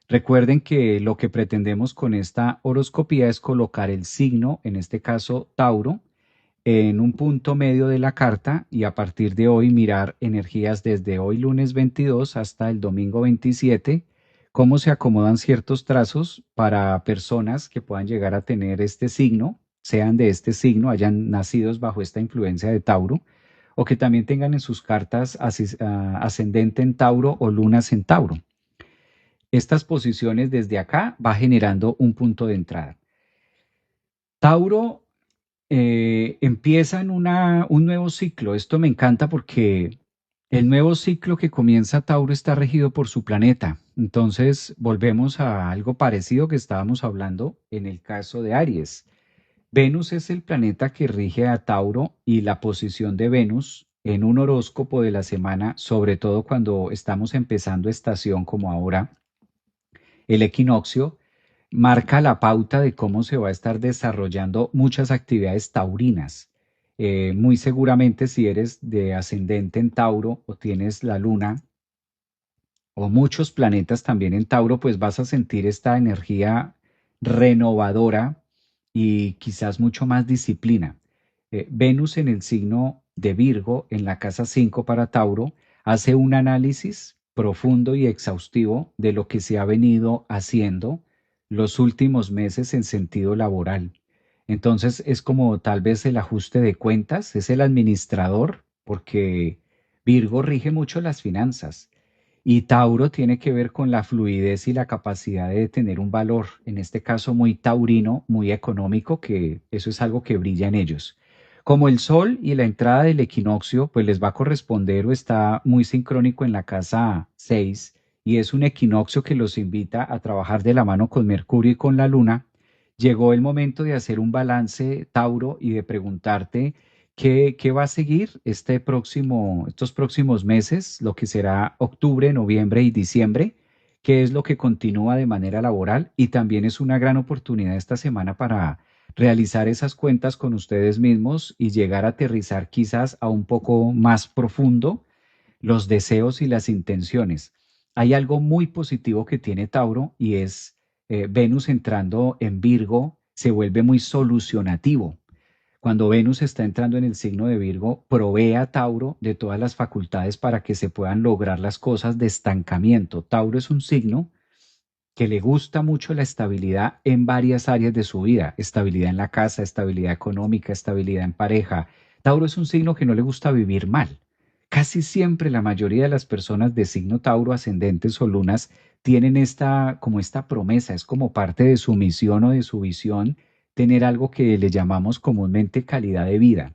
Recuerden que lo que pretendemos con esta horoscopía es colocar el signo, en este caso Tauro, en un punto medio de la carta y a partir de hoy mirar energías desde hoy lunes 22 hasta el domingo 27, cómo se acomodan ciertos trazos para personas que puedan llegar a tener este signo, sean de este signo, hayan nacidos bajo esta influencia de Tauro, o que también tengan en sus cartas ascendente en Tauro o lunas en Tauro. Estas posiciones desde acá va generando un punto de entrada. Tauro empieza en un nuevo ciclo. Esto me encanta porque el nuevo ciclo que comienza Tauro está regido por su planeta. Entonces, volvemos a algo parecido que estábamos hablando en el caso de Aries. Venus es el planeta que rige a Tauro y la posición de Venus en un horóscopo de la semana, sobre todo cuando estamos empezando estación como ahora, el equinoccio marca la pauta de cómo se va a estar desarrollando muchas actividades taurinas. Muy seguramente si eres de ascendente en Tauro o tienes la luna o muchos planetas también en Tauro, pues vas a sentir esta energía renovadora y quizás mucho más disciplina. Venus en el signo de Virgo, en la casa 5 para Tauro, hace un análisis profundo y exhaustivo de lo que se ha venido haciendo los últimos meses en sentido laboral. Entonces es como tal vez el ajuste de cuentas, es el administrador, porque Virgo rige mucho las finanzas y Tauro tiene que ver con la fluidez y la capacidad de tener un valor, en este caso muy taurino, muy económico, que eso es algo que brilla en ellos. Como el Sol y la entrada del equinoccio, pues les va a corresponder o está muy sincrónico en la casa 6 y es un equinoccio que los invita a trabajar de la mano con Mercurio y con la Luna, llegó el momento de hacer un balance, Tauro, y de preguntarte qué va a seguir estos próximos meses, lo que será octubre, noviembre y diciembre, qué es lo que continúa de manera laboral y también es una gran oportunidad esta semana para realizar esas cuentas con ustedes mismos y llegar a aterrizar quizás a un poco más profundo los deseos y las intenciones. Hay algo muy positivo que tiene Tauro y es Venus entrando en Virgo se vuelve muy solucionativo. Cuando Venus está entrando en el signo de Virgo, provee a Tauro de todas las facultades para que se puedan lograr las cosas de estancamiento. Tauro es un signo que le gusta mucho la estabilidad en varias áreas de su vida, estabilidad en la casa, estabilidad económica, estabilidad en pareja. Tauro es un signo que no le gusta vivir mal. Casi siempre la mayoría de las personas de signo Tauro, ascendentes o lunas, tienen como esta promesa, es como parte de su misión o de su visión, tener algo que le llamamos comúnmente calidad de vida.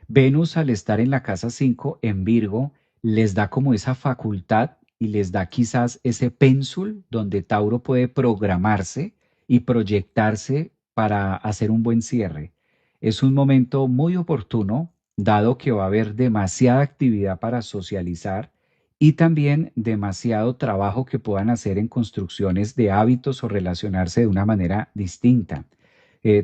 Venus al estar en la casa 5 en Virgo les da como esa facultad y les da quizás ese pénsul donde Tauro puede programarse y proyectarse para hacer un buen cierre. Es un momento muy oportuno, dado que va a haber demasiada actividad para socializar y también demasiado trabajo que puedan hacer en construcciones de hábitos o relacionarse de una manera distinta.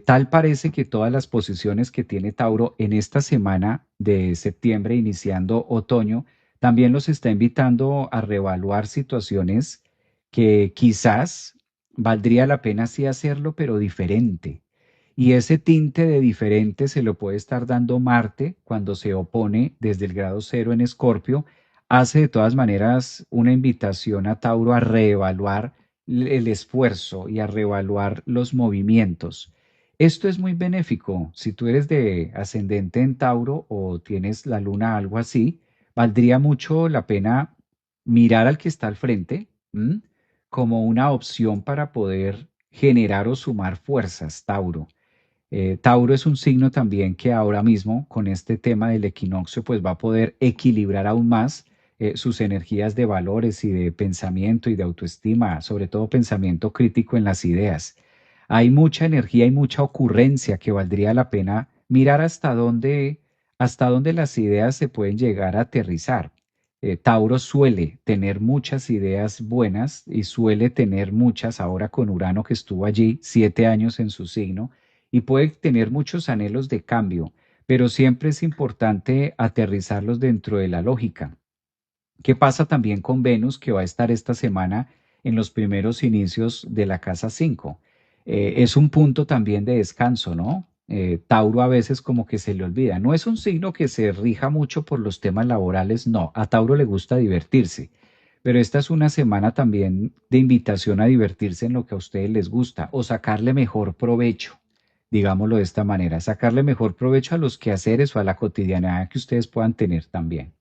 Tal parece que todas las posiciones que tiene Tauro en esta semana de septiembre, iniciando otoño, también los está invitando a reevaluar situaciones que quizás valdría la pena sí hacerlo, pero diferente. Y ese tinte de diferente se lo puede estar dando Marte cuando se opone desde el grado cero en Escorpio. Hace de todas maneras una invitación a Tauro a reevaluar el esfuerzo y a reevaluar los movimientos. Esto es muy benéfico. Si tú eres de ascendente en Tauro o tienes la luna algo así, valdría mucho la pena mirar al que está al frente, ¿m? Como una opción para poder generar o sumar fuerzas, Tauro. Tauro es un signo también que ahora mismo con este tema del equinoccio pues va a poder equilibrar aún más sus energías de valores y de pensamiento y de autoestima, sobre todo pensamiento crítico en las ideas. Hay mucha energía y mucha ocurrencia que valdría la pena mirar hasta dónde las ideas se pueden llegar a aterrizar. Tauro suele tener muchas ideas buenas y suele tener muchas ahora con Urano que estuvo allí 7 años en su signo y puede tener muchos anhelos de cambio, pero siempre es importante aterrizarlos dentro de la lógica. ¿Qué pasa también con Venus, que va a estar esta semana en los primeros inicios de la casa 5. Es un punto también de descanso, ¿no? Tauro a veces como que se le olvida. No es un signo que se rija mucho por los temas laborales, no. A Tauro le gusta divertirse. Pero esta es una semana también de invitación a divertirse en lo que a ustedes les gusta o sacarle mejor provecho, digámoslo de esta manera, sacarle mejor provecho a los quehaceres o a la cotidianidad que ustedes puedan tener también.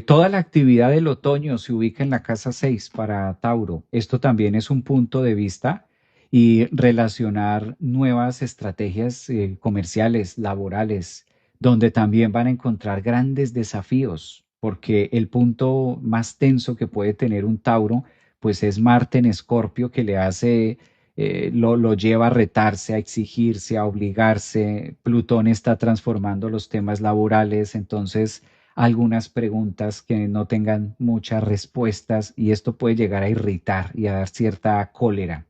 Toda la actividad del otoño se ubica en la casa 6 para Tauro. Esto también es un punto de vista y relacionar nuevas estrategias comerciales, laborales, donde también van a encontrar grandes desafíos, porque el punto más tenso que puede tener un Tauro, pues es Marte en Escorpio, que le hace, lo lleva a retarse, a exigirse, a obligarse. Plutón está transformando los temas laborales, entonces algunas preguntas que no tengan muchas respuestas y esto puede llegar a irritar y a dar cierta cólera.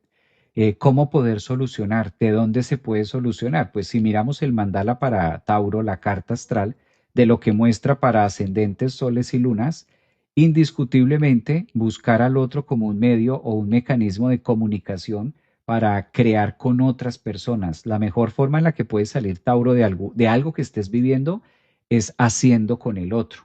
¿Cómo poder solucionar? ¿De dónde se puede solucionar? Pues si miramos el mandala para Tauro, la carta astral, de lo que muestra para ascendentes, soles y lunas, indiscutiblemente buscar al otro como un medio o un mecanismo de comunicación para crear con otras personas. La mejor forma en la que puede salir Tauro de algo que estés viviendo es haciendo con el otro.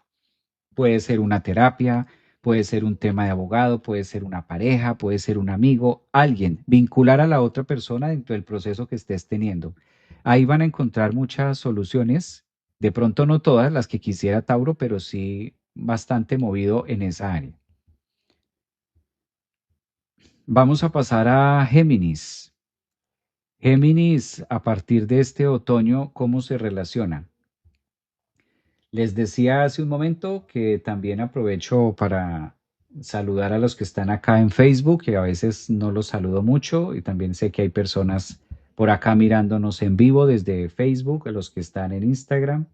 Puede ser una terapia, puede ser un tema de abogado, puede ser una pareja, puede ser un amigo, alguien, vincular a la otra persona dentro del proceso que estés teniendo. Ahí van a encontrar muchas soluciones, de pronto no todas las que quisiera Tauro, pero sí bastante movido en esa área. Vamos a pasar a Géminis. Géminis, a partir de este otoño, ¿cómo se relaciona? Les decía hace un momento que también aprovecho para saludar a los que están acá en Facebook, que a veces no los saludo mucho y también sé que hay personas por acá mirándonos en vivo desde Facebook, a los que están en Instagram.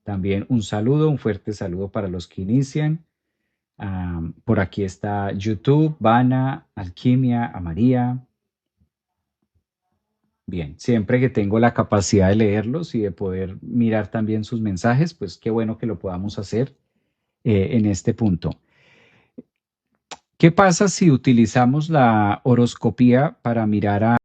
También un saludo, un fuerte saludo para los que inician. Por aquí está YouTube, Vana, Alquimia, a María. Bien, siempre que tengo la capacidad de leerlos y de poder mirar también sus mensajes, pues qué bueno que lo podamos hacer en este punto. ¿Qué pasa si utilizamos la horoscopía para mirar a